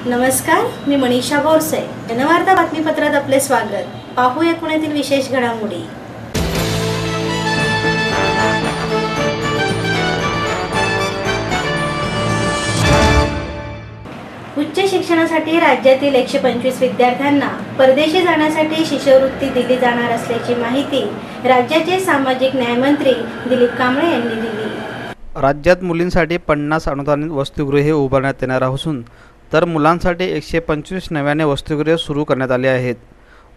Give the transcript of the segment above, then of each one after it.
नमस्कार, मी मनीषा बोरसे. जनवार्ता बातमीपत्रात आपले स्वागत. पाहूया पुण्यातील विशेष घडामोडी. उच्च शिक्षणासाठी राज्यातील 125 विद्यार्थ्यांना परदेशी जाण्यासाठी शिष्यवृत्ती दिली जाणार असल्याची माहिती राज्याचे सामाजिक न्याय मंत्री दिलीप कांबळे यांनी दिली. राज्यात मुलींसाठी 50 अनुदानित वसतिगृहे उभारण्यात येणार असून तर मुलांसाठी 125 नव्याने वसतिगृहे सुरू करण्यात आले आहेत.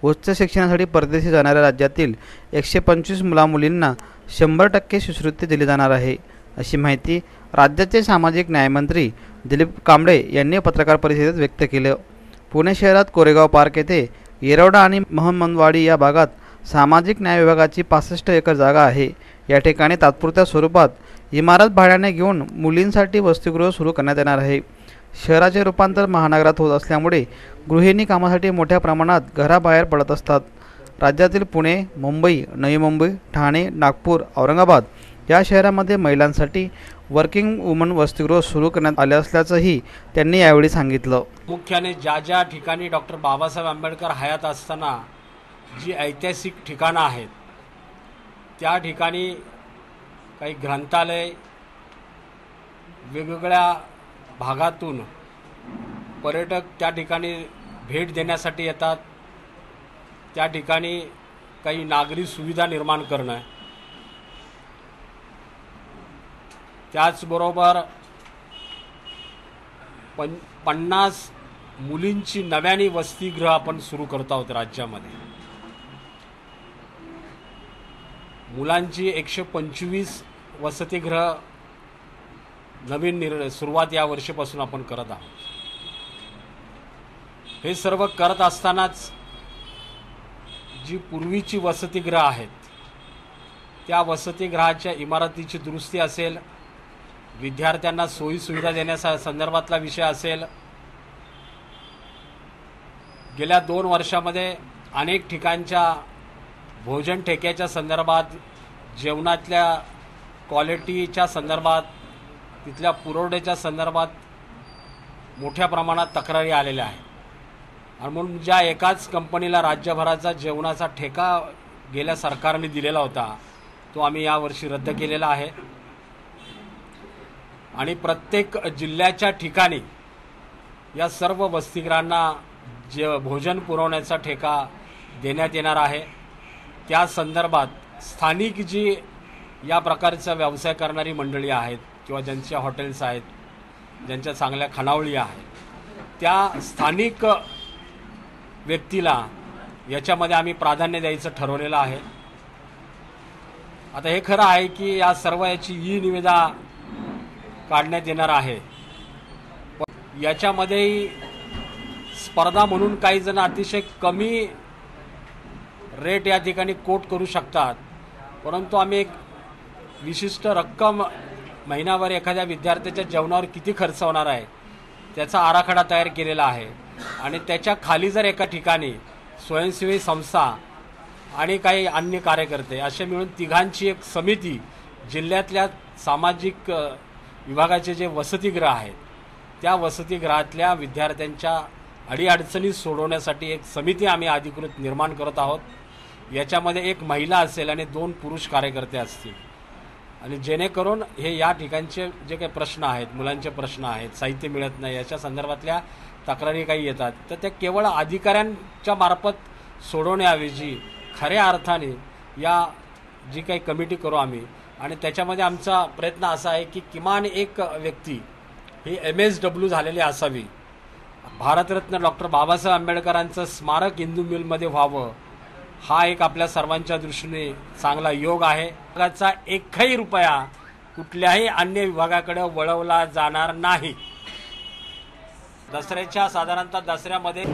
उच्च शिक्षणासाठी परदेशी जाणाऱ्या राज्यातील 125 मुलामुलींना 100% शिष्यवृत्ती दिली जाणार आहे, अशी माहिती राज्याचे सामाजिक न्यायमंत्री दिलीप कांबळे यांनी पत्रकार परिषदेत व्यक्त केलं. पुणे शहरात कोरेगाव पार्क येथे येरवडा आणि महमदवाडी या भागात सामाजिक न्याय विभागाची 65 एकर जागा आहे. या ठिकाणी तात्पुरत्या स्वरूपात इमारत भाड्याने घेऊन मुलींसाठी वसतिगृह सुरू करण्यात येणार आहे. शहराचे रूपांतर महानगरात होत असल्यामुळे गृहिणी कामासाठी मोठ्या प्रमाणात घराबाहेर पडत असतात. राज्यातील पुणे, मुंबई, नवी मुंबई, ठाणे, नागपूर, औरंगाबाद या शहरांमध्ये महिलांसाठी वर्किंग वुमन वसतिगृह सुरू करण्यात आले असल्याचंही त्यांनी यावेळी सांगितलं. मुख्याने ज्या ठिकाणी डॉक्टर बाबासाहेब आंबेडकर हयात असताना जी ऐतिहासिक ठिकाणं आहेत त्या ठिकाणी काही ग्रंथालय, वेगवेगळ्या भागातून पर्यटक त्या ठिकाणी भेट देण्यासाठी येतात. त्या ठिकाणी काही नागरी सुविधा निर्माण करणं, त्याचबरोबर 50 मुलींची नव्याने वसतिगृह आपण सुरू करत आहोत. राज्यामध्ये मुलांची 125 वसतिगृह नवीन सुरुवात या वर्षीपासून आपण करत आहोत. हे सर्व करत असतानाच जी पूर्वीची वसतिगृह आहेत त्या वसतिगृहाच्या इमारतीची दुरुस्ती असेल, विद्यार्थ्यांना सोयी सुविधा देण्याचा संदर्भातला विषय असेल. गेल्या 2 वर्षामध्ये अनेक ठिकाणच्या भोजन ठेक्याच्या संदर्भात, जेवणातल्या क्वालिटीच्या संदर्भात, तिथल्या पुरवठ्याच्या संदर्भात मोठ्या प्रमाणात तक्रारी आलेल्या आहेत. आणि म्हणून ज्या एकाच कंपनीला राज्यभराचा जेवणाचा ठेका गेल्या सरकारने दिलेला होता तो आम्ही यावर्षी रद्द केलेला आहे. आणि प्रत्येक जिल्ह्याच्या ठिकाणी या सर्व वसतिगृहांना भोजन पुरवण्याचा ठेका देण्यात येणार आहे. त्या संदर्भात स्थानिक जी या प्रकारचा व्यवसाय करणारी मंडळी आहेत किंवा ज्यांच्या हॉटेल्स आहेत, ज्यांच्या चांगल्या खानावळी आहेत, त्या स्थानिक व्यक्तीला याच्यामध्ये आम्ही प्राधान्य द्यायचं ठरवलेलं आहे. आता हे खरं आहे की या सर्व याची निविदा काढण्यात येणार आहे. याच्यामध्येही स्पर्धा म्हणून काही जण अतिशय कमी रेट या ठिकाणी कोट करू शकतात, परंतु आम्ही एक विशिष्ट रक्कम महिनाभर एखाद्या विद्यार्थ्याच्या जेवणावर किती खर्च होणार आहे त्याचा आराखडा तयार केलेला आहे. आणि त्याच्या खाली जर एका ठिकाणी स्वयंसेवी संस्था आणि काही अन्य कार्यकर्ते असे मिळून तिघांची एक समिती जिल्ह्यातल्या सामाजिक विभागाचे जे वसतिगृह आहेत त्या वसतिगृहातल्या विद्यार्थ्यांच्या अडीअडचणी सोडवण्यासाठी एक समिती आम्ही अधिकृत निर्माण करत आहोत. याच्यामध्ये एक महिला असेल आणि 2 पुरुष कार्यकर्ते असतील. आणि जेणेकरून हे या ठिकाणचे जे काही प्रश्न आहेत, मुलांचे प्रश्न आहेत, साहित्य मिळत नाही याच्या संदर्भातल्या तक्रारी काही येतात तर त्या केवळ अधिकाऱ्यांच्या मार्फत सोडवण्याऐवजी खऱ्या अर्थाने या जी काही कमिटी करू आम्ही. आणि त्याच्यामध्ये आमचा प्रयत्न असा आहे की किमान एक व्यक्ती ही MSW झालेली असावी. भारतरत्न डॉक्टर बाबासाहेब आंबेडकरांचं स्मारक इंदू मिलमध्ये व्हावं हा एक आपल्या सर्वांच्या दृष्टीने चांगला योग आहे. त्याचा 1ही रुपया कुठल्याही अन्य विभागाकडे वळवला जाणार नाही. दसऱ्याच्या साधारणतः दसऱ्यामध्ये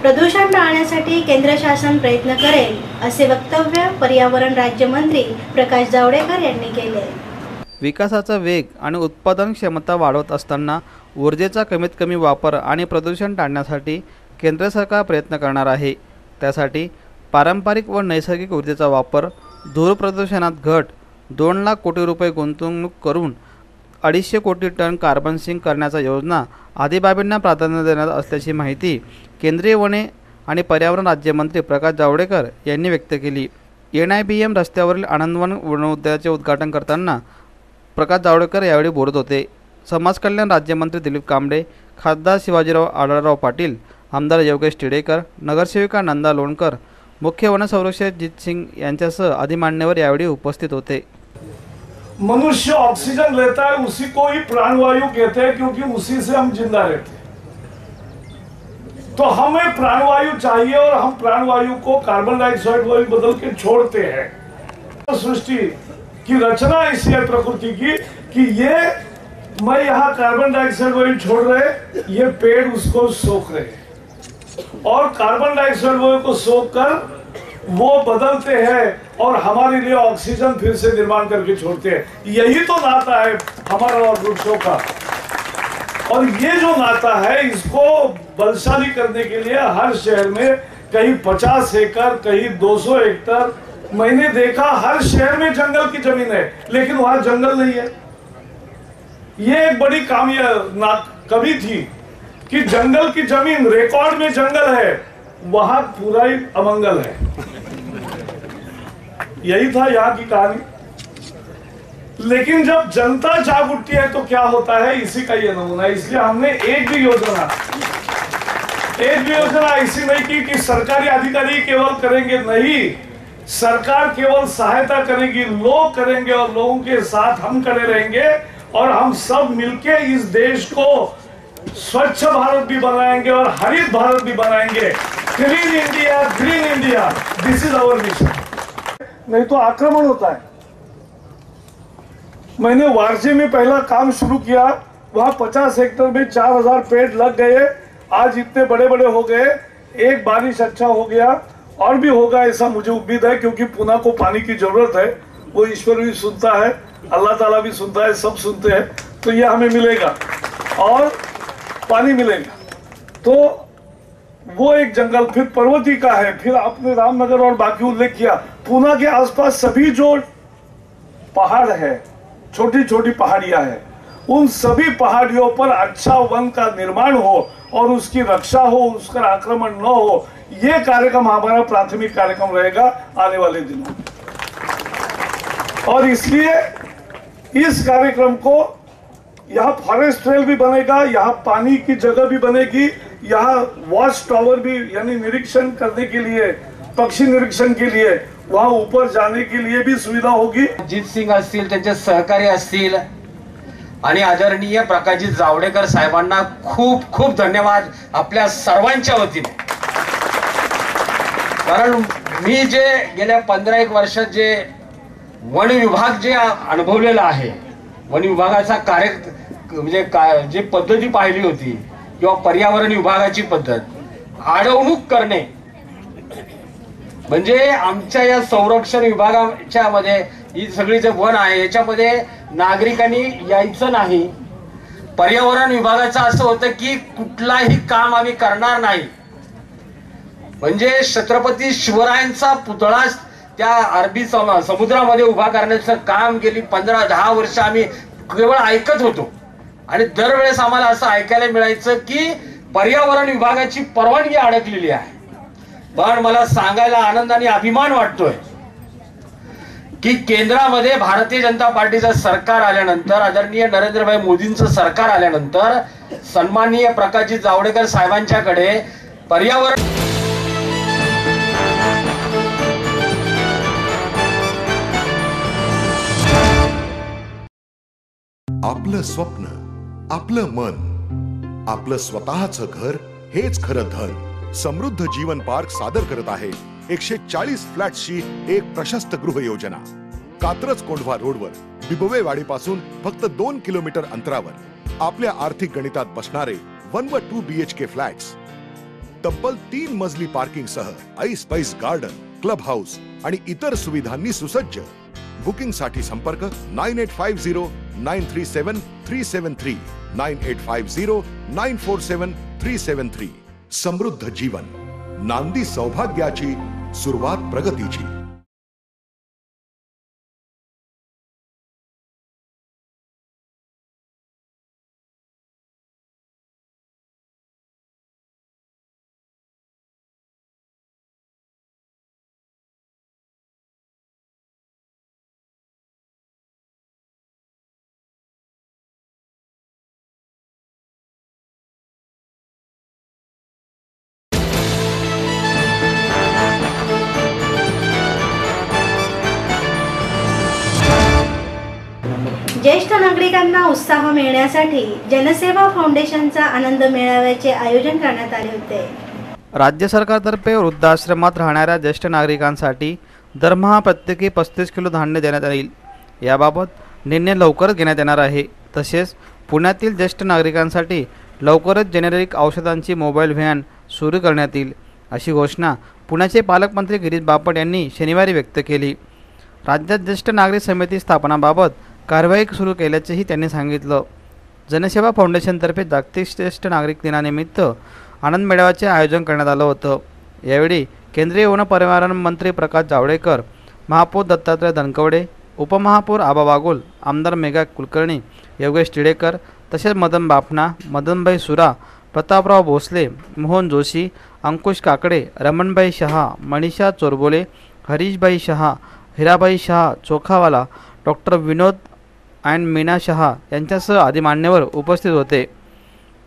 प्रदूषण टाळण्यासाठी केंद्र शासन प्रयत्न करेल असे वक्तव्य पर्यावरण राज्यमंत्री प्रकाश जावडेकर यांनी केले. विकासाचा वेग आणि उत्पादन क्षमता वाढवत असताना ऊर्जेचा कमीत कमी वापर आणि प्रदूषण टाळण्यासाठी केंद्र सरकार प्रयत्न करणार आहे. त्यासाठी पारंपरिक व नैसर्गिक ऊर्जेचा वापर, धूर प्रदूषणात घट, 2 लाख कोटी रुपये गुंतवणूक करून 250 कोटी टन कार्बन सिंक करण्याच्या योजना आदी बाबींना प्राधान्य देण्यात असल्याची माहिती केंद्रीय वने आणि पर्यावरण राज्यमंत्री प्रकाश जावडेकर यांनी व्यक्त केली। NIBM रस्त्यावरील आनंदवन वनोद्यानाचे उद्घाटन करताना प्रकाश जावडेकर यावेळी बोलत होते। समाज कल्याण राज्यमंत्री दिलीप कांबळे, खासदार शिवाजीराव आढळराव पाटील, आमदार योगेश टिडेकर, नगरसेविका नंदा लोणकर, मुख्य वनसंरक्षक जीत सिंग यांच्यासह आदी मान्यवर यावेळी उपस्थित होते। मनुष्य ऑक्सीजन लेता है, उसी को ही प्राणवायु कहते हैं, क्योंकि उसी से हम जिंदा रहते हैं। तो हमें प्राणवायु चाहिए और हम प्राणवायु को कार्बन डाइऑक्साइड में बदल के छोड़ते हैं। सृष्टि की रचना ऐसी है प्रकृति की कि ये मैं यहाँ कार्बन डाइऑक्साइड वायु छोड़ रहे, ये पेड़ उसको सोख रहे और कार्बन डाइऑक्साइड वायु को सोख कर वो बदलते हैं और हमारे लिए ऑक्सीजन फिर से निर्माण करके छोड़ते हैं। यही तो नाता है हमारा और वृक्षों का। और ये जो नाता है इसको बलशाली करने के लिए हर शहर में कहीं 50 एकड़, कहीं 200 हेक्टर, मैंने देखा हर शहर में जंगल की जमीन है, लेकिन वहां जंगल नहीं है। ये एक बड़ी कमी थी कि जंगल की जमीन, रिकॉर्ड में जंगल है, वहां पूरा ही अमंगल है। यही था यहाँ की कहानी। लेकिन जब जनता जाग उठती है तो क्या होता है, इसी का ये नमूना है। इसलिए हमने एक भी योजना ऐसी नहीं की कि सरकारी अधिकारी केवल करेंगे, नहीं, सरकार केवल सहायता करेगी, लोग करेंगे और लोगों के साथ हम खड़े रहेंगे और हम सब मिलके इस देश को स्वच्छ भारत भी बनाएंगे और हरित भारत भी बनाएंगे। Clean India, green India, this is our mission. नहीं तो आक्रमण होता है। मैंने वारजे में पहला काम शुरू किया, वहां 50 हेक्टर में 4000 पेड़ लग गए। आज इतने बड़े बड़े हो गए। एक बारिश अच्छा हो गया और भी होगा ऐसा मुझे उम्मीद है, क्योंकि पुणे को पानी की जरूरत है। वो ईश्वर भी सुनता है, अल्लाह ताला भी सुनता है, सब सुनते हैं। तो ये हमें मिलेगा और पानी मिलेगा। तो वो एक जंगल फिर पर्वती का है। फिर आपने रामनगर और बाकी उल्लेख किया, पुणे के आसपास सभी जो पहाड़ है, छोटी छोटी पहाड़ियां हैं, उन सभी पहाड़ियों पर अच्छा वन का निर्माण हो और उसकी रक्षा हो, उसका आक्रमण न हो। ये कार्यक्रम हमारा प्राथमिक कार्यक्रम रहेगा आने वाले दिनों। और इसलिए इस कार्यक्रम को यहाँ फॉरेस्ट ट्रेल भी बनेगा, यहाँ पानी की जगह भी बनेगी, यहाँ वॉच टावर भी, यानी निरीक्षण करने के लिए, पक्षी निरीक्षण के लिए वहां ऊपर जाने के लिए भी सुविधा होगी। जीत सिंग असतील, त्यांचे सहकारी असतील आणि आदरणीय प्रकाशजी जावडेकर साहेबांना खूप खूप धन्यवाद आपल्या सर्वांच्या वतीने। कारण मी जे गेल्या 15 वर्षात जे वन विभाग जे अनुभवलेला आहे, वन विभागाचा कार्य म्हणजे जे पद्धती पाहिली होती किंवा पर्यावरण विभागाची पद्धत, अडवणूक करणे, म्हणजे आमच्या या संरक्षण विभागाच्या मध्ये ही सगळी जे वन आहे याच्यामध्ये नागरिकांनी यायचं नाही। पर्यावरण विभागाचं असं होतं की कुठलाही काम आम्ही करणार नाही। म्हणजे छत्रपती शिवरायांचा पुतळा त्या अरबी समुद्रामध्ये उभा करण्याचं काम गेली 15-10 वर्ष आम्ही केवळ ऐकत होतो आणि दरवेळेस आम्हाला असं ऐकायला मिळायचं की पर्यावरण विभागाची परवानगी अडकलेली आहे। पण मला सांगायला आनंद आणि अभिमान वाटतोय की केंद्रामध्ये भारतीय जनता पार्टीचं सरकार आल्यानंतर, आदरणीय नरेंद्रभाई मोदींचं सरकार आल्यानंतर सन्माननीय प्रकाशजी जावडेकर साहेबांच्याकडे पर्यावरण आपलं स्वप्न, आपलं मन, आपलं स्वतःचं घर हेच खरं धन। समृद्ध जीवन पार्क सादर करत आहे 140 फ्लॅट्सची एक प्रशस्त गृह योजना। कात्रज कोंढवा रोडवर बिबवेवाडीपासून फक्त 2 किलोमीटर अंतरावर आपल्या आर्थिक गणितात बसणारे 1 व 2 BHK फ्लॅट्स, तब्बल 3 मजली पार्किंग सह ऐस पैस गार्डन, क्लब हाऊस आणि इतर सुविधांनी सुसज्ज। बुकिंग साठी संपर्क 9850937373 9850947373। समृद्ध जीवन, नांदी सौभाग्याची, सुरुवात प्रगतीची। नागरिकांना उत्साह मिळण्यासाठी जनसेवा फाउंडेशनचा आनंद मेळाव्याचे आयोजन करण्यात आले होते। राज्य सरकारतर्फे वृद्धाश्रमात राहणाऱ्या ज्येष्ठ नागरिकांसाठी दरमहा प्रत्येकी 35 किलो धान्य देण्यात येईल। याबाबत निर्णय लवकरच घेण्यात येणार आहे। तसेच पुण्यातील ज्येष्ठ नागरिकांसाठी लवकरच जेनेरिक औषधांची मोबाईल व्हॅन सुरू करण्यात येईल, अशी घोषणा पुण्याचे पालकमंत्री गिरीश बापट यांनी शनिवारी व्यक्त केली। राज्यात ज्येष्ठ नागरिक समिती स्थापनाबाबत कारवाई सुरू केल्याचेही त्यांनी सांगितलं। जनसेवा फाउंडेशनतर्फे जागतिक ज्येष्ठ नागरिक दिनानिमित्त आनंद मेळाव्याचे आयोजन करण्यात आलं होतं। यावेळी केंद्रीय वन पर्यावरण मंत्री प्रकाश जावडेकर, महापौर दत्तात्रय धनकवडे, उपमहापौर आबा बागुल, आमदार मेघा कुलकर्णी, योगेश टिडेकर, तसेच मदन बाफना, मदनभाई सुरा, प्रतापराव भोसले, मोहन जोशी, अंकुश काकडे, रमणभाई शहा, मनीषा चोरबोले, हरीशभाई शहा, हिराबाई शहा चोखावाला, डॉक्टर विनोद अँड मीना शहा यांच्यासह आदी मान्यवर उपस्थित होते।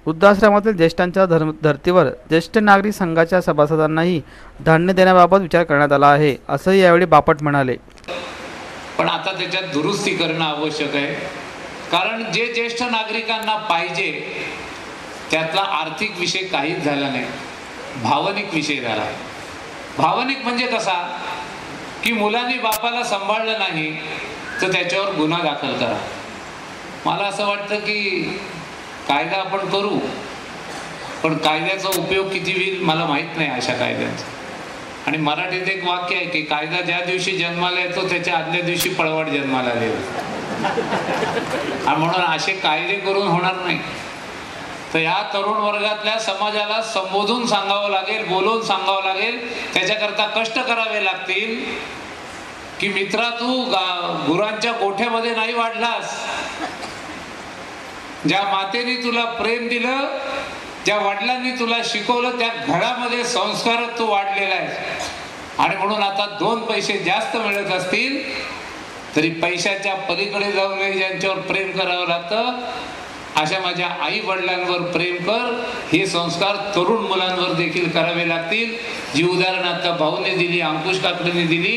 वृद्धाश्रमातील ज्येष्ठांच्या धर्तीवर ज्येष्ठ नागरिक संघाच्या सभासदांनाही धान्य देण्याबाबत विचार करण्यात आला आहे, असंही यावेळी बापट म्हणाले। पण आता त्याच्यात दुरुस्ती करणं आवश्यक आहे, कारण जे ज्येष्ठ नागरिकांना पाहिजे त्यातला आर्थिक विषय काहीच झाला नाही, भावनिक विषय झाला। भावनिक म्हणजे कसा की मुलांनी बापाला सांभाळलं नाही तर त्याच्यावर गुन्हा दाखल करा। मला असं वाटतं की कायदा आपण करू, पण कायद्याचा उपयोग किती होईल मला माहीत नाही अशा कायद्यांचा। आणि मराठीत एक वाक्य आहे की कायदा ज्या दिवशी जन्माला येतो त्याच्या आदल्या दिवशी पळवाट जन्माला येतो, आणि म्हणून असे कायदे करून होणार नाही। तर या तरुण वर्गातल्या समाजाला संबोधून सांगावं लागेल, बोलून सांगावं लागेल, त्याच्याकरता कष्ट करावे लागतील की मित्रा तू गुरांच्या गोठ्यामध्ये नाही वाढलास, ज्या मातेने तुला प्रेम दिलं, ज्या वडिलांनी तुला शिकवलं त्या घरामध्ये संस्कार तू वाढलेला आहेस। आणि म्हणून आता 2 पैसे जास्त मिळत असतील तरी पैशाच्या पलीकडे जाऊन ज्यांच्यावर प्रेम करावं लागतं अशा माझ्या आई वडिलांवर प्रेम कर, हे संस्कार तरुण मुलांवर देखील करावे लागतील। जी उदाहरणं आता भाऊने दिली, अंकुश काकडेने दिली,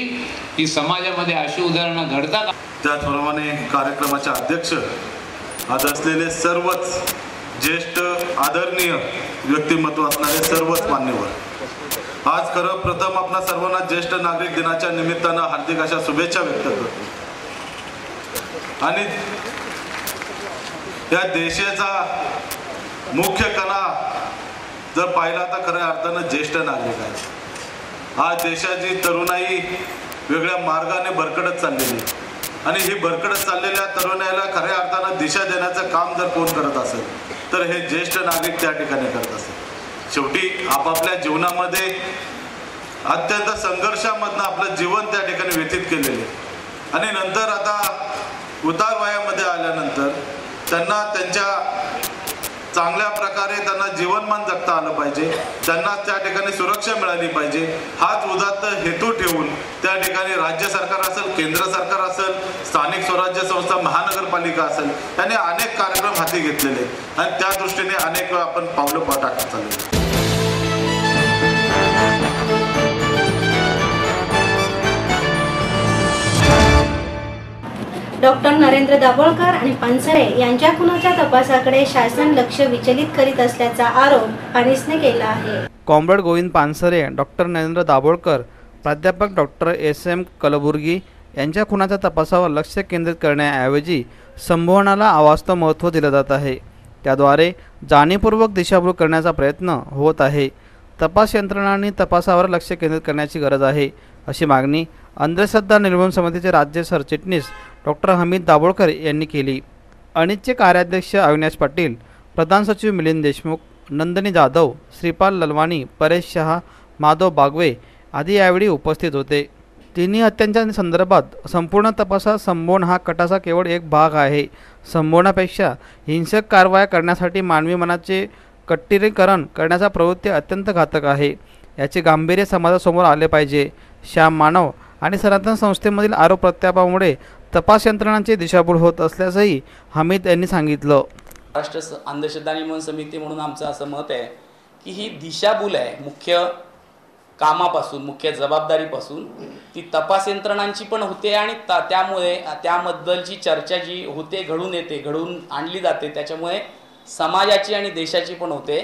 की समाजामध्ये अशी उदाहरणं घडतात। त्याचप्रमाणे कार्यक्रमाचे अध्यक्ष आज असलेले सर्वच ज्येष्ठ आदरणीय व्यक्तिमत्व असणारे सर्वच मान्यवर, आज खरं प्रथम आपणा सर्वांना ज्येष्ठ नागरिक दिनाच्या निमित्तानं हार्दिक अशा शुभेच्छा व्यक्त करतो। आणि या देशाचा मुख्य कणा जर पाहिला तर खऱ्या अर्थानं ज्येष्ठ नागरिक आहे। आज देशाची तरुणाई वेगळ्या मार्गाने भरकटत चाललेली, आणि ही भरकटत चाललेल्या तरुणाईला खऱ्या अर्थानं दिशा देण्याचं काम जर कोण करत असेल तर हे ज्येष्ठ नागरिक त्या ठिकाणी करत असेल। शेवटी आपापल्या जीवनामध्ये अत्यंत संघर्षामधनं आपलं जीवन त्या ठिकाणी व्यतीत केलेले, आणि नंतर आता उतार वयामध्ये आल्यानंतर त्यांना त्यांच्या चांगल्या प्रकारे त्यांना जीवनमान जगता आलं पाहिजे, त्यांना त्या ठिकाणी सुरक्षा मिळाली पाहिजे, हाच उदात्त हेतू ठेवून त्या ठिकाणी राज्य सरकार असेल, केंद्र सरकार असेल, स्थानिक स्वराज्य संस्था, महानगरपालिका असेल, यांनी अनेक कार्यक्रम हाती घेतलेले, आणि त्या दृष्टीने अनेक वेळा आपण पावलं टाकत चाललो। डॉक्टर नरेंद्र दाभोळकर आणि पानसरे यांच्या खुनाच्या तपासाकडे शासन लक्ष विचलित करीत असल्याचा आरोप अनिसने केला आहे। कॉम्रेड गोविंद पानसरे, डॉक्टर नरेंद्र दाभोळकर, प्राध्यापक डॉक्टर SM कलबुर्गी यांच्या खुनाच्या तपासावर लक्ष केंद्रित करण्याऐवजी संभोवनाला अवास्तव महत्त्व दिलं जात आहे। त्याद्वारे जाणीवपूर्वक दिशाभूल करण्याचा प्रयत्न होत आहे। तपास यंत्रणांनी तपासावर लक्ष केंद्रित करण्याची गरज आहे, अशी मागणी अंधश्रद्धा निर्मूलन समितीचे राज्य सरचिटणीस डॉक्टर हमीद दाभोळकर यांनी केली। अनितचे कार्याध्यक्ष अविनाश पाटील, प्रधान सचिव मिलिंद देशमुख, नंदिनी जाधव, श्रीपाल ललवाणी, परेश शहा, माधव बागवे आदी यावेळी उपस्थित होते। तिन्ही हत्यांच्या संदर्भात संपूर्ण तपासात संभोवन हा कटाचा केवळ एक भाग आहे। संभोवनापेक्षा हिंसक कारवाया करण्यासाठी मानवी मनाचे कट्टीकरण करण्याचा प्रवृत्ती अत्यंत घातक आहे, याचे गांभीर्य समाजासमोर आले पाहिजे। श्याम मानव आणि सनातन संस्थेमधील आरोप प्रत्यारोपामुळे तपास यंत्रणांची दिशाभूल होत असल्याचंही हमीद यांनी सांगितलं। महाराष्ट्र अंधश्रद्धा निर्मूलन समिती म्हणून आमचं असं मत आहे की ही दिशाभूल आहे। मुख्य कामापासून, मुख्य जबाबदारीपासून ती तपास यंत्रणांची पण होते आणि त्यामुळे त्याबद्दलची चर्चा जी होते, घडून आणली जाते, त्याच्यामुळे समाजाची आणि देशाची पण होते,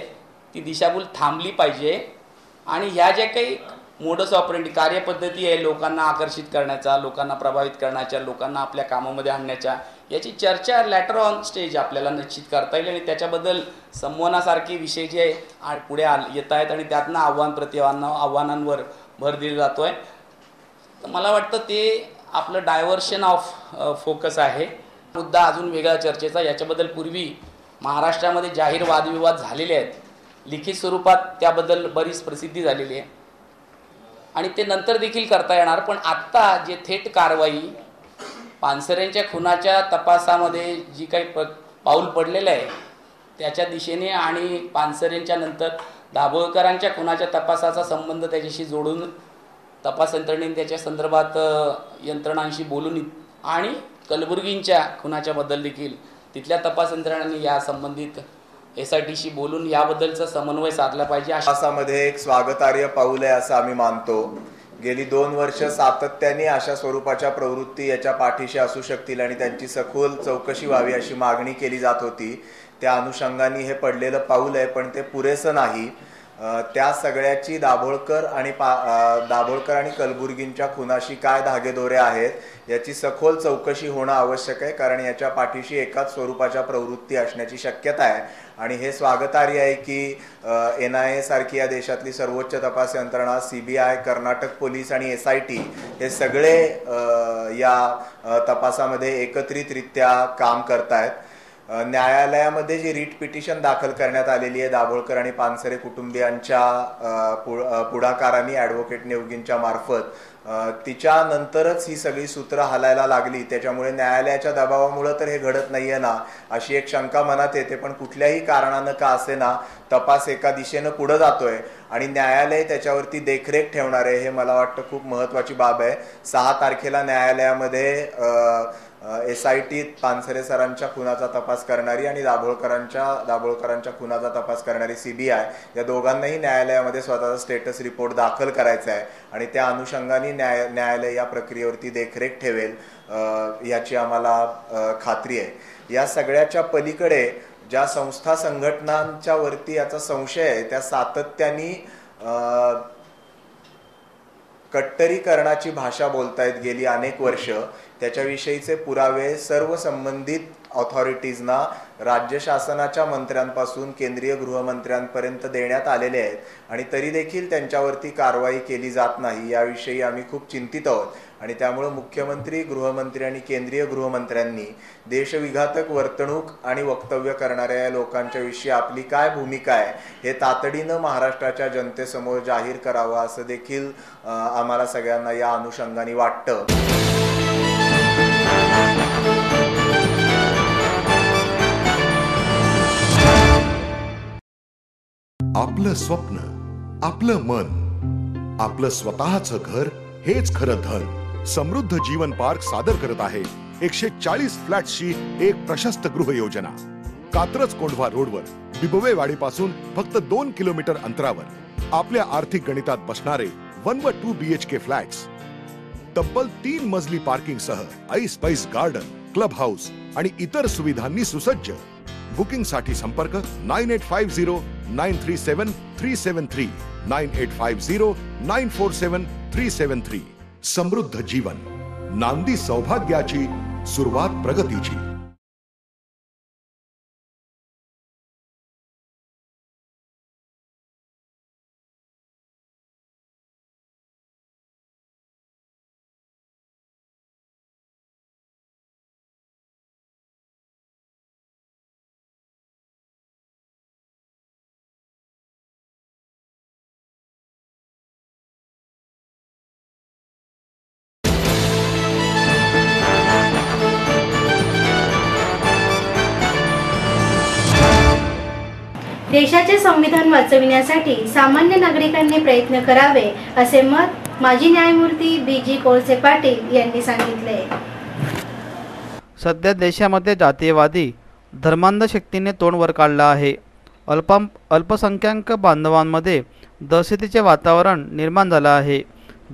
ती दिशाभूल थांबली पाहिजे. आणि ह्या ज्या काही मोडस ऑपरेंडी कार्यपद्धती आहे लोकांना आकर्षित करण्याचा, लोकांना प्रभावित करण्याच्या, लोकांना आपल्या कामामध्ये आणण्याच्या, याची चर्चा लॅटर ऑन स्टेज आपल्याला निश्चित करता येईल. आणि त्याच्याबद्दल संवादासारखे विषय जे पुढे येत आहेत आणि त्यातनं आव्हानांवर भर दिला जातो आहे. तर मला वाटतं ते आपलं डायव्हर्शन ऑफ फोकस आहे. मुद्दा अजून वेगळा चर्चेचा, याच्याबद्दल पूर्वी महाराष्ट्रामध्ये जाहीर वादविवाद झालेले आहेत, लिखित स्वरूपात त्याबद्दल बरीच प्रसिद्धी झालेली आहे आणि ते नंतर देखील करता येणार. पण आत्ता जे थेट कारवाई पानसरेंच्या खुनाच्या तपासामध्ये जी काही पाऊल पडलेलं आहे त्याच्या दिशेने आणि पानसरेंच्या नंतर दाभोळकरांच्या खुनाच्या तपासाचा संबंध त्याच्याशी जोडून तपास यंत्रणेने त्याच्या संदर्भात यंत्रणांशी बोलून आणि कलबुर्गींच्या खुनाच्या बद्दल देखील तिथल्या तपास यंत्रणांनी या संबंधित SITशी बोलून याबद्दलचा समन्वय साधला पाहिजे. तपासामध्ये एक स्वागतार्ह पाऊल आहे असं आम्ही मानतो. गेली 2 वर्ष सातत्याने अशा स्वरूपाच्या प्रवृत्ती याच्या पाठीशी असू शकतील आणि त्यांची सखोल चौकशी व्हावी अशी मागणी केली जात होती. त्या अनुषंगाने हे पडलेलं पाऊल आहे, पण ते पुरेसं नाही. त्या सगळ्याची दाभोळकर आणि कलबुर्गींच्या खुनाशी काय धागेदोरे आहेत याची सखोल चौकशी होणं आवश्यक आहे, कारण याच्या पाठीशी एकाच स्वरूपाच्या प्रवृत्ती असण्याची शक्यता आहे. आणि हे स्वागतार्ह आहे की NIA सारखी या देशातली सर्वोच्च तपास यंत्रणा, CBI, कर्नाटक पोलीस आणि SIT हे सगळे या तपासामध्ये एकत्रितरित्या काम करतायत. न्यायालयामध्ये जी रीट पिटिशन दाखल करण्यात आलेली आहे दाभोळकर आणि पानसरे कुटुंबियांच्या पुढाकारांनी ॲडव्होकेट नेवगींच्या मार्फत, तिच्यानंतरच ही सगळी सूत्र हलायला लागली. त्याच्यामुळे न्यायालयाच्या दबावामुळे तर हे घडत नाहीये ना अशी एक शंका मनात येते. पण कुठल्याही कारणानं का असेना तपास एका दिशेनं पुढे जातोय आणि न्यायालय त्याच्यावरती देखरेख ठेवणार आहे, हे मला वाटतं खूप महत्त्वाची बाब आहे. 6 तारखेला न्यायालयामध्ये SIT पानसरे सरांच्या खुनाचा तपास करणारी आणि दाभोळकरांच्या खुनाचा तपास करणारी CBI या दोघांनाही न्यायालयामध्ये स्वतःचा स्टेटस रिपोर्ट दाखल करायचा आहे आणि त्या अनुषंगाने न्यायालय या प्रक्रियेवरती देखरेख ठेवेल याची आम्हाला खात्री आहे. या सगळ्याच्या पलीकडे ज्या संस्था संघटनांच्या वरती याचा संशय आहे त्या सातत्याने कट्टरीकरणाची भाषा बोलतायत गेली अनेक वर्ष. त्याच्याविषयीचे पुरावे सर्व संबंधित ऑथॉरिटीजना राज्य शासनाच्या मंत्र्यांपासून केंद्रीय गृहमंत्र्यांपर्यंत देण्यात आलेले आहेत आणि तरी देखील त्यांच्यावरती कारवाई केली जात नाही. याविषयी आम्ही खूप चिंतित आहोत आणि त्यामुळे मुख्यमंत्री, गृहमंत्री आणि केंद्रीय गृहमंत्र्यांनी देशविघातक वर्तणूक आणि वक्तव्य करणाऱ्या या लोकांच्या विषयी आपली काय भूमिका आहे हे तातडीनं महाराष्ट्राच्या जनतेसमोर जाहीर करावं असं देखील आम्हाला सगळ्यांना या अनुषंगाने वाटतं. आपलं स्वप्न, आपलं मन, आपलं स्वतःचं घर हेच खरं धन. समृद्ध जीवन पार्क सादर करत आहे 140 फ्लॅट्सची एक प्रशस्त गृह योजना. कात्रज कोंढवा रोडवर बिबवेवाडीपासून फक्त 2 किलोमीटर अंतरावर आपल्या आर्थिक गणितात बसणारे 1 व 2 BHK फ्लॅट्स. तब्बल 3 मजली पार्किंग सह ऐस गार्डन, क्लब हाऊस आणि इतर सुविधांनी सुसज्ज. बुकिंग साठी संपर्क 9850937373 9850947373. समृद्ध जीवन, नांदी सौभाग्याची, सुरुवात प्रगतीची. देशाचे संविधान वाचविण्यासाठी सामान्य नागरिकांनी प्रयत्न करावे असे मत माजी न्यायमूर्ती BG कोळसे पाटील यांनी सांगितले. सध्या देशामध्ये जातीयवादी धर्मांध शक्तीने तोंड वर काढलं आहे अल्पसंख्याक बांधवांमध्ये दहशतीचे वातावरण निर्माण झालं आहे.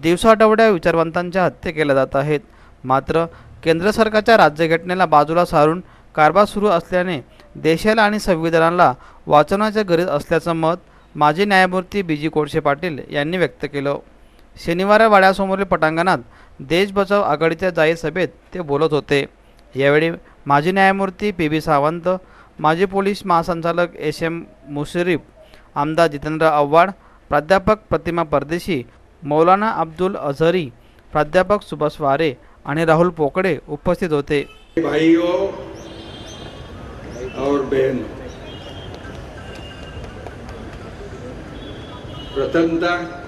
दिवसाआठवड्या विचारवंतांच्या हत्या केल्या जात आहेत. मात्र केंद्र सरकारच्या राज्यघटनेला बाजूला सारून कारभार सुरू असल्याने देशाला आणि संविधानाला वाचवण्याची गरज असल्याचं मत माजी न्यायमूर्ती बी.जी. कोळसे पाटील यांनी व्यक्त केलं. शनिवारी वाड्यासमोरील पटांगणात देश बचाव आघाडीच्या जाहीर सभेत ते बोलत होते. यावेळी माजी न्यायमूर्ती पी.बी. सावंत, माजी पोलीस महासंचालक एस.एम. मुशर्रीफ, आमदार जितेंद्र आव्हाड, प्राध्यापक प्रतिमा परदेशी, मौलाना अब्दुल अझहरी, प्राध्यापक सुभाष वारे आणि राहुल पोकळे उपस्थित होते. भाइयों और बहनों, प्रथमतः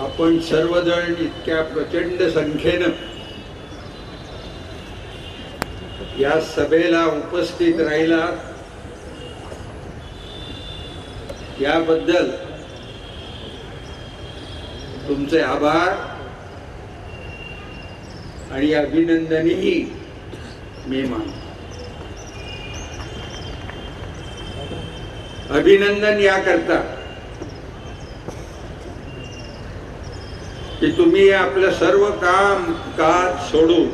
आपण सर्वजण इतक्या प्रचंड संख्येनं या सभेला उपस्थित राहिला याबद्दल तुमचे आभार आणि अभिनंदनही मी मानतो. अभिनंदन याकरता की तुम्ही आपलं सर्व काम काज सोडून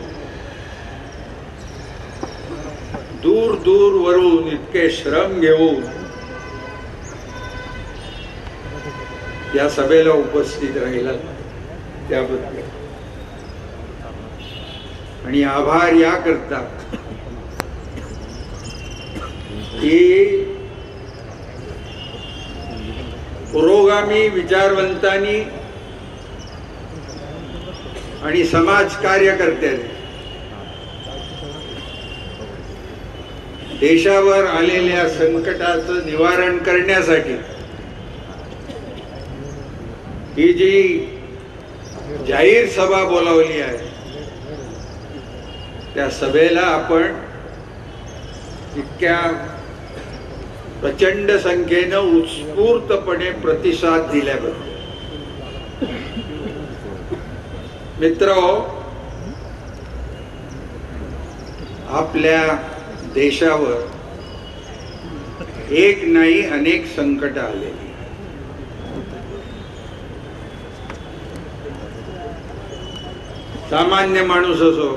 दूर दूर वरून इतके श्रम घेऊन या सभेला उपस्थित राहिला त्याबद्दल आणि आभार याकरता की पुरोगामी विचारवंतांनी आणि समाज कार्यकर्त्यांनी देशावर आलेल्या संकटाचं निवारण करण्यासाठी ही जी जाहीर सभा बोलावली आहे त्या सभेला आपण इतक्या प्रचंड संख्येनं उत्स्फूर्तपणे प्रतिसाद दिल्याबद्दल मित्रहो, आपल्या देशावर एक नाही अनेक संकट आलेली. सामान्य माणूस असो,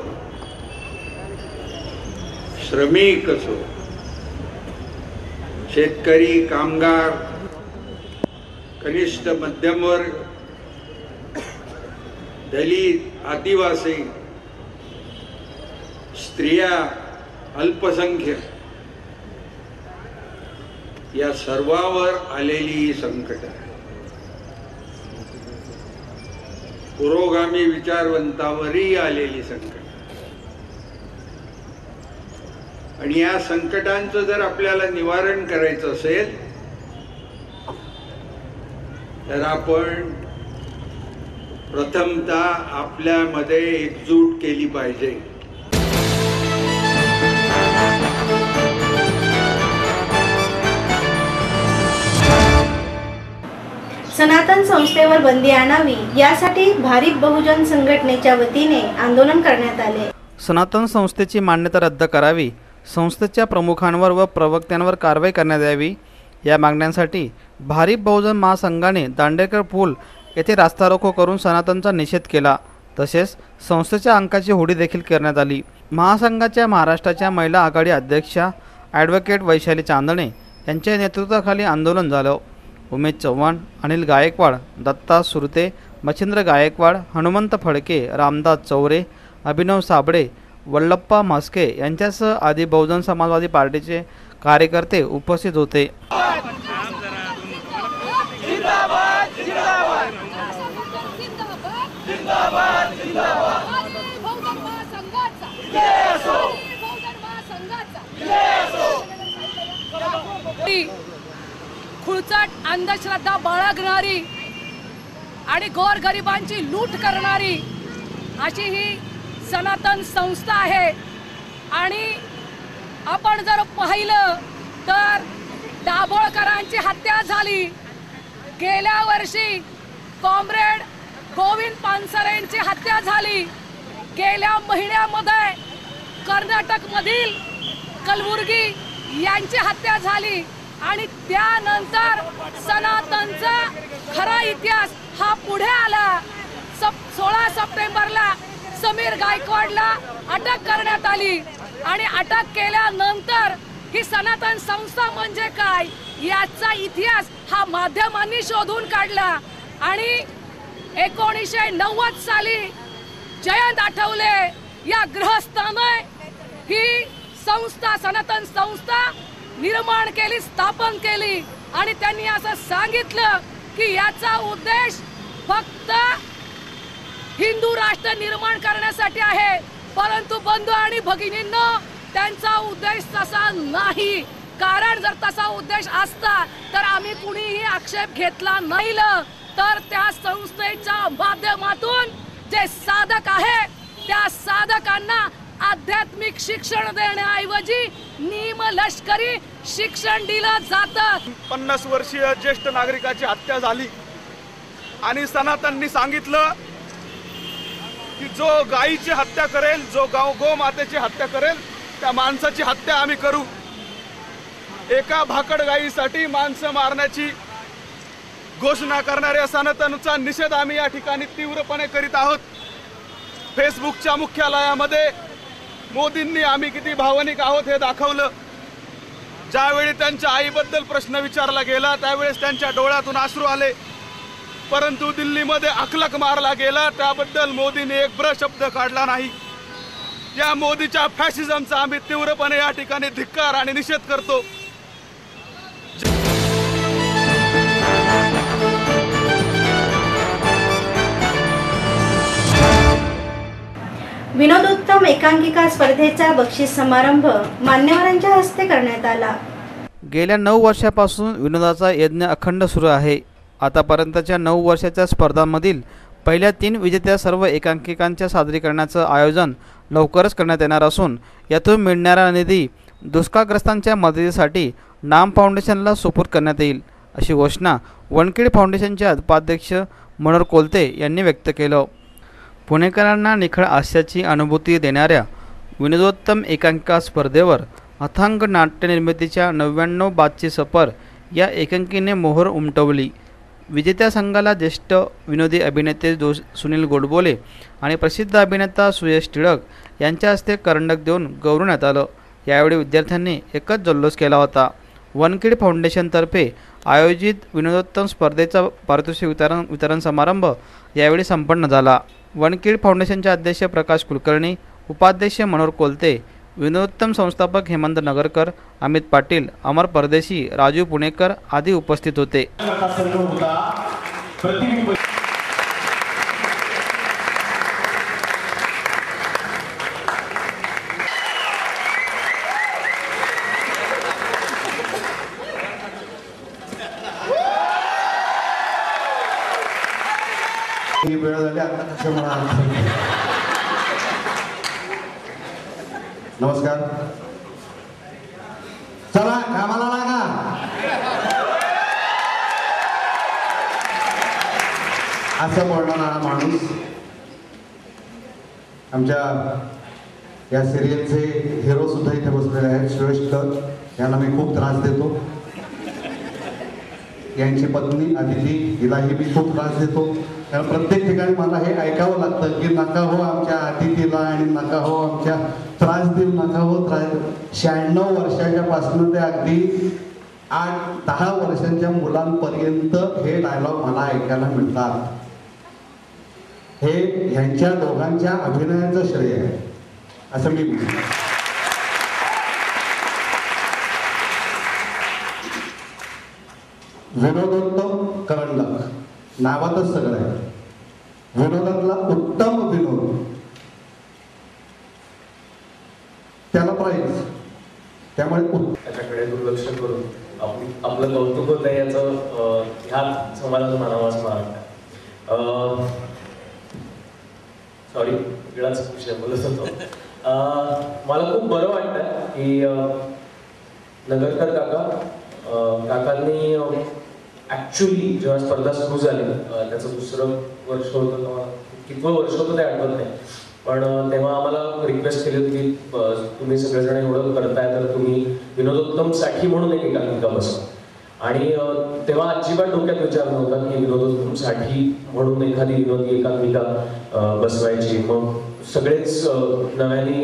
श्रमिक असो, शेतकरी, कामगार, कनिष्ठ मध्यमवर्ग, दलित, आदिवासी, स्त्रिया, अल्पसंख्याक या सर्वांवर आलेली ही संकट आहे. पुरोगामी विचारवंतावरही आलेली संकट आणि या संकटांचं जर आपल्याला निवारण करायचं असेल तर आपण प्रथमतः आपल्यामध्ये एकजूट केली पाहिजे. सनातन संस्थेवर बंदी आणावी यासाठी भारिप बहुजन संघटनेच्या वतीने आंदोलन करण्यात आले. सनातन संस्थेची मान्यता रद्द करावी, संस्थेच्या प्रमुखांवर व प्रवक्त्यांवर कारवाई करण्यात यावी या मागण्यांसाठी भारिप बहुजन महासंघाने दांडेकर पूल येथे रास्ता रोको करून सनातनचा निषेध केला. तसेच संस्थेच्या अंकाची होडी देखील करण्यात आली. महासंघाच्या महाराष्ट्राच्या महिला आघाडी अध्यक्षा ॲडव्होकेट वैशाली चांदणे यांच्या नेतृत्वाखाली आंदोलन झालं. उमेश चव्हाण, अनिल गायकवाड, दत्ता सुरते, मच्छिंद्र गायकवाड, हनुमंत फडके, रामदास चौरे, अभिनव साबळे, वल्लप्पा म्हस्के यांच्यासह आदी बहुजन समाजवादी पार्टीचे कार्यकर्ते उपस्थित होते. खुळचट अंधश्रद्धा बाळगणारी आणि गोरगरिबांची लूट करणारी अशी ही सनातन संस्था आहे. आणि आपण जर पाहिलं तर दाभोळकरांची हत्या झाली. गेल्या वर्षी कॉम्रेड गोविंद पानसरेंची हत्या झाली. गेल्या महिन्यामध्ये कर्नाटकमधील कलबुर्गी यांची हत्या झाली आणि त्यानंतर सनातनचा खरा इतिहास हा पुढे आला. 16 सप्टेंबरला समीर गायकवाडला अटक करण्यात आली आणि अटक केल्यानंतर ही सनातन संस्था म्हणजे काय याचा इतिहास हा माध्यमांनी शोधून काढला आणि 1990 साली जयंत आठवले या गृहस्थाने ही संस्था सनातन संस्था निर्माण केली, स्थापन केली आणि त्यांनी असं सांगितलं की याचा उद्देश फक्त हिंदू राष्ट्र निर्माण करण्यासाठी आहे. परंतु बंधू आणि भगिनींनो, त्यांचा उद्देश तसा नाही. कारण जर तसा उद्देश असता तर आम्ही कुणीही आक्षेप घेतला नाही. तर त्या संस्थेच्या माध्यमातून जे साधक आहे त्या साधकांना आध्यात्मिक शिक्षण देण्याऐवजी निम लष्करी शिक्षण दिलं जातं. 50 वर्षीय ज्येष्ठ नागरिकाची हत्या झाली आणि सनातननी सांगितलं की जो गायीची हत्या करेल, जो गोमातेची हत्या करेल त्या माणसाची हत्या आम्ही करू. एका भाकड गायीसाठी माणसं मारण्याची घोषणा करणाऱ्या सनातनचा निषेध आम्ही या ठिकाणी तीव्रपणे करीत आहोत. फेसबुकच्या मुख्यालयामध्ये मोदींनी आम्ही किती भावनिक आहोत हे दाखवलं. ज्यावेळी त्यांच्या आईबद्दल प्रश्न विचारला गेला त्यावेळेस त्यांच्या डोळ्यातून अश्रू आले. परंतु दिल्लीमध्ये अखलक मारला गेला त्याबद्दल मोदींनी एक शब्द काढला नाही. या मोदीच्या फॅशिझमचा आम्ही तीव्रपणे या ठिकाणी धिक्कार आणि निषेध करतो. विनोदोत्तम एकांकिका स्पर्धेचा बक्षीस समारंभ मान्यवरांच्या हस्ते करण्यात आला. गेल्या 9 वर्षापासून विनोदाचा यज्ञ अखंड सुरू आहे. आतापर्यंतच्या 9 वर्षाच्या स्पर्धांमधील पहिल्या 3 विजेत्या सर्व एकांकिकांच्या सादरीकरणाचं आयोजन लवकरच करण्यात येणार असून यातून मिळणारा निधी दुष्काळग्रस्तांच्या मदतीसाठी नाम फाउंडेशनला सुपूर्द करण्यात येईल, अशी घोषणा वनखेडे फाउंडेशनचे उपाध्यक्ष मनोहर कोलते यांनी व्यक्त केलं. पुणेकरांना निखळ हास्याची अनुभूती देणाऱ्या विनोदोत्तम एकांकिका स्पर्धेवर अथांग नाट्यनिर्मितीच्या 99 बादची सफर या एकांकिकेने मोहर उमटवली. विजेत्या संघाला ज्येष्ठ विनोदी अभिनेते सुनील गोडबोले आणि प्रसिद्ध अभिनेता सुयश टिळक यांच्या हस्ते करंडक देऊन गौरवण्यात आलं. यावेळी विद्यार्थ्यांनी एकच जल्लोष केला होता. वनखेडे फाउंडेशनतर्फे आयोजित विनोदोत्तम स्पर्धेचा पारितोषिक वितरण समारंभ यावेळी संपन्न झाला. वनखेडे फाउंडेशनचे अध्यक्ष प्रकाश कुलकर्णी, उपाध्यक्ष मनोहर कोलते, विनोदोत्तम संस्थापक हेमंत नगरकर, अमित पाटील, अमर परदेशी, राजू पुणेकर आदी उपस्थित होते. वेळ झाली आता कशा म्हणा. नमस्कार. चला कामाला लागा. असं बोलणारा माणूस आमच्या या सिरियलचे हिरो सुद्धा इथे बसलेले आहेत. सुरेश टिळक यांना मी खूप त्रास देतो. यांची पत्नी अदिती हिलाही मी खूप त्रास देतो. कारण प्रत्येक ठिकाणी मला हे ऐकावं लागतं की नका हो आमच्या अतिथीला आणि नका हो आमच्या त्रास देऊ नका हो त्रास. 96 वर्षाच्या पासून ते अगदी 8-10 वर्षांच्या मुलांपर्यंत हे डायलॉग मला ऐकायला मिळतात. हे ह्यांच्या दोघांच्या अभिनयाचं श्रेय आहे असं मी म्हणतो. विनोदोत्तम करंडक नावातच सगळं आहे. विनोदातला उत्तम विनोद त्याला प्राईज. त्यामुळे त्याच्याकडे दुर्लक्ष करून आपलं कौतुक होतं याचं ह्या समाजाचं म्हणावं असं मला वाटतं. सॉरी वेगळाच विषय बोलत होतो. मला खूप बरं वाटतं की नगरकर काकांनी ॲक्च्युली जेव्हा स्पर्धा सुरू झाली त्याचं 2रं वर्ष होतं किंवा कितवं वर्ष होतं ते आठवत नाही. पण तेव्हा आम्हाला रिक्वेस्ट केली होती की तुम्ही सगळेजण एवढं करताय तर तुम्ही विनोदोत्तमसाठी म्हणून एक एकांकिका बसवा. आणि तेव्हा अजिबात डोक्यात विचार नव्हता की विनोदोत्तमसाठी म्हणून एखादी विनोदी एकांकिका बसवायची. मग सगळेच नव्याने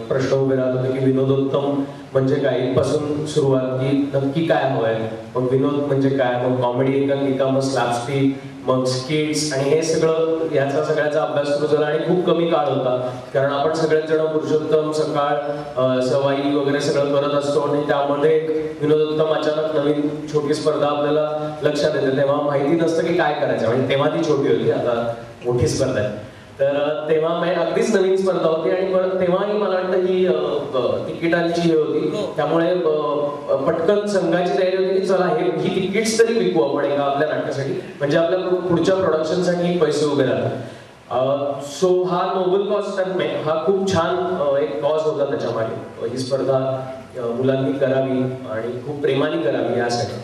प्रश्न उभे राहत होते की विनोदोत्तम म्हणजे काय, इथपासून सुरुवात की नक्की काय हवंय, मग विनोद म्हणजे काय, मग कॉमेडी एकांकिका, मग स्लॅपस्टिक, मग स्किट्स, आणि हे सगळं ह्याचा सगळ्याचा अभ्यास सुरू झाला. आणि खूप कमी काळ होता कारण आपण सगळेच जण पुरुषोत्तम, सकाळ, सवाई वगैरे सगळं करत असतो आणि त्यामध्ये विनोदोत्तम अचानक नवीन छोटी स्पर्धा आपल्याला लक्षात येते. तेव्हा माहिती नसतं की काय करायचं, म्हणजे तेव्हा ती छोटी होती, आता मोठी स्पर्धा आहे. तर तेव्हा अगदीच नवीन स्पर्धा होती आणि तेव्हाही मला वाटतं ही तिकिटांची हे होती, त्यामुळे पटकन संघाची तयारी होती की चला ही तिकीट्स तरी विकू आपण एका आपल्या नाटकासाठी, म्हणजे आपल्या पुढच्या प्रोडक्शनसाठी पैसे उभे राहतात. सो हा नोबल कॉज, हा खूप छान एक कॉज होता त्याच्या मागे. ही स्पर्धा मुलांनी करावी आणि खूप प्रेमाने करावी यासाठी.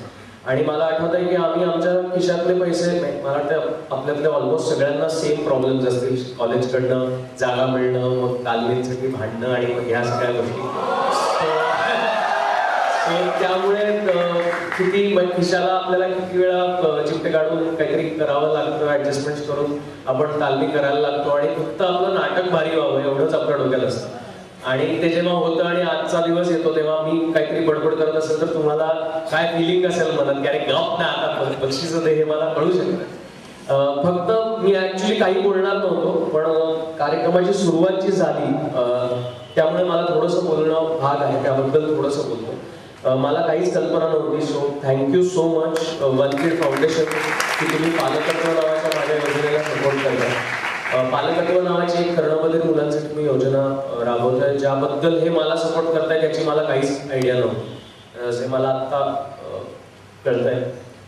आणि मला आठवत आहे की आम्ही आमच्या खिशातले पैसे, मला वाटतं आपल्यातले ऑलमोस्ट सगळ्यांना सेम प्रॉब्लेम्स असतील, कॉलेजकडनं जागा मिळणं, मग तालमीसाठी भांडणं आणि मग ह्या सगळ्या गोष्टी. त्यामुळे किती खिशाला आपल्याला किती वेळा चिमटे काढून काहीतरी करावं लागतं, ऍडजस्टमेंट करून आपण तालमी करायला लागतो आणि फक्त आपलं नाटक भारी व्हावं एवढंच आपल्या डोक्यात असतं. आणि ते जेव्हा होतं आणि आजचा दिवस येतो तेव्हा मी काहीतरी बडबड करत असेल तर तुम्हाला काय फिलिंग असेल मनात की अरे गप ना आता बक्षीस होते हे मला कळू शकतं. फक्त मी ऍक्च्युली काही बोलणार नव्हतो, पण कार्यक्रमाची सुरुवात जी झाली त्यामुळे मला थोडंसं बोलणं भाग आहे, त्याबद्दल थोडंसं बोलतो. मला काहीच कल्पना नव्हती. So thank you so much one kid foundation की तुम्ही पालकत्व नावाच्या माझ्या योजनेला सपोर्ट करता. पालकत्व नावाची एक कर्णबधिर मुलांसाठी मी योजना राबवतोय, ज्याबद्दल हे मला सपोर्ट करताय त्याची मला काहीच आयडिया नव्हती, असे मला आत्ता कळतंय.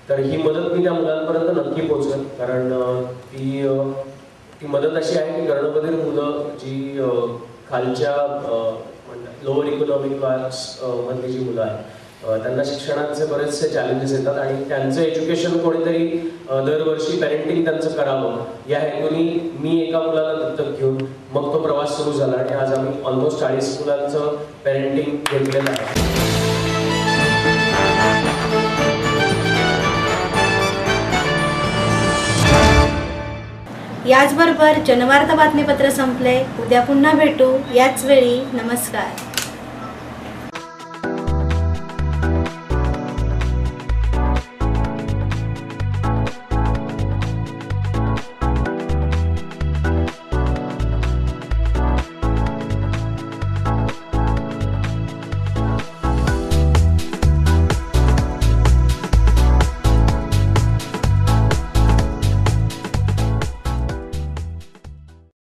तर ही मदत मी त्या मुलांपर्यंत नक्की पोहोचेल, कारण ती मदत अशी आहे की कर्णबधिर मुलं जी खालच्या लोअर इकॉनॉमिक क्लास मधली जी मुलं आहेत त्यांना शिक्षणाचे बरेचसे चॅलेंजेस येतात आणि त्यांचं एज्युकेशन कोणीतरी दरवर्षी पॅरेंटिंग त्यांचं करावं या हेतूने मी एका मुलाला दत्तक घेऊन मग तो प्रवास सुरू झाला आणि आज आम्ही ऑलमोस्ट 40 मुलांचं पॅरेंटिंग घेतलेलं आहे. याचबरोबर जनवार्ता बातमीपत्र संपले. उद्या पुन्हा भेटू याच वेळी. नमस्कार.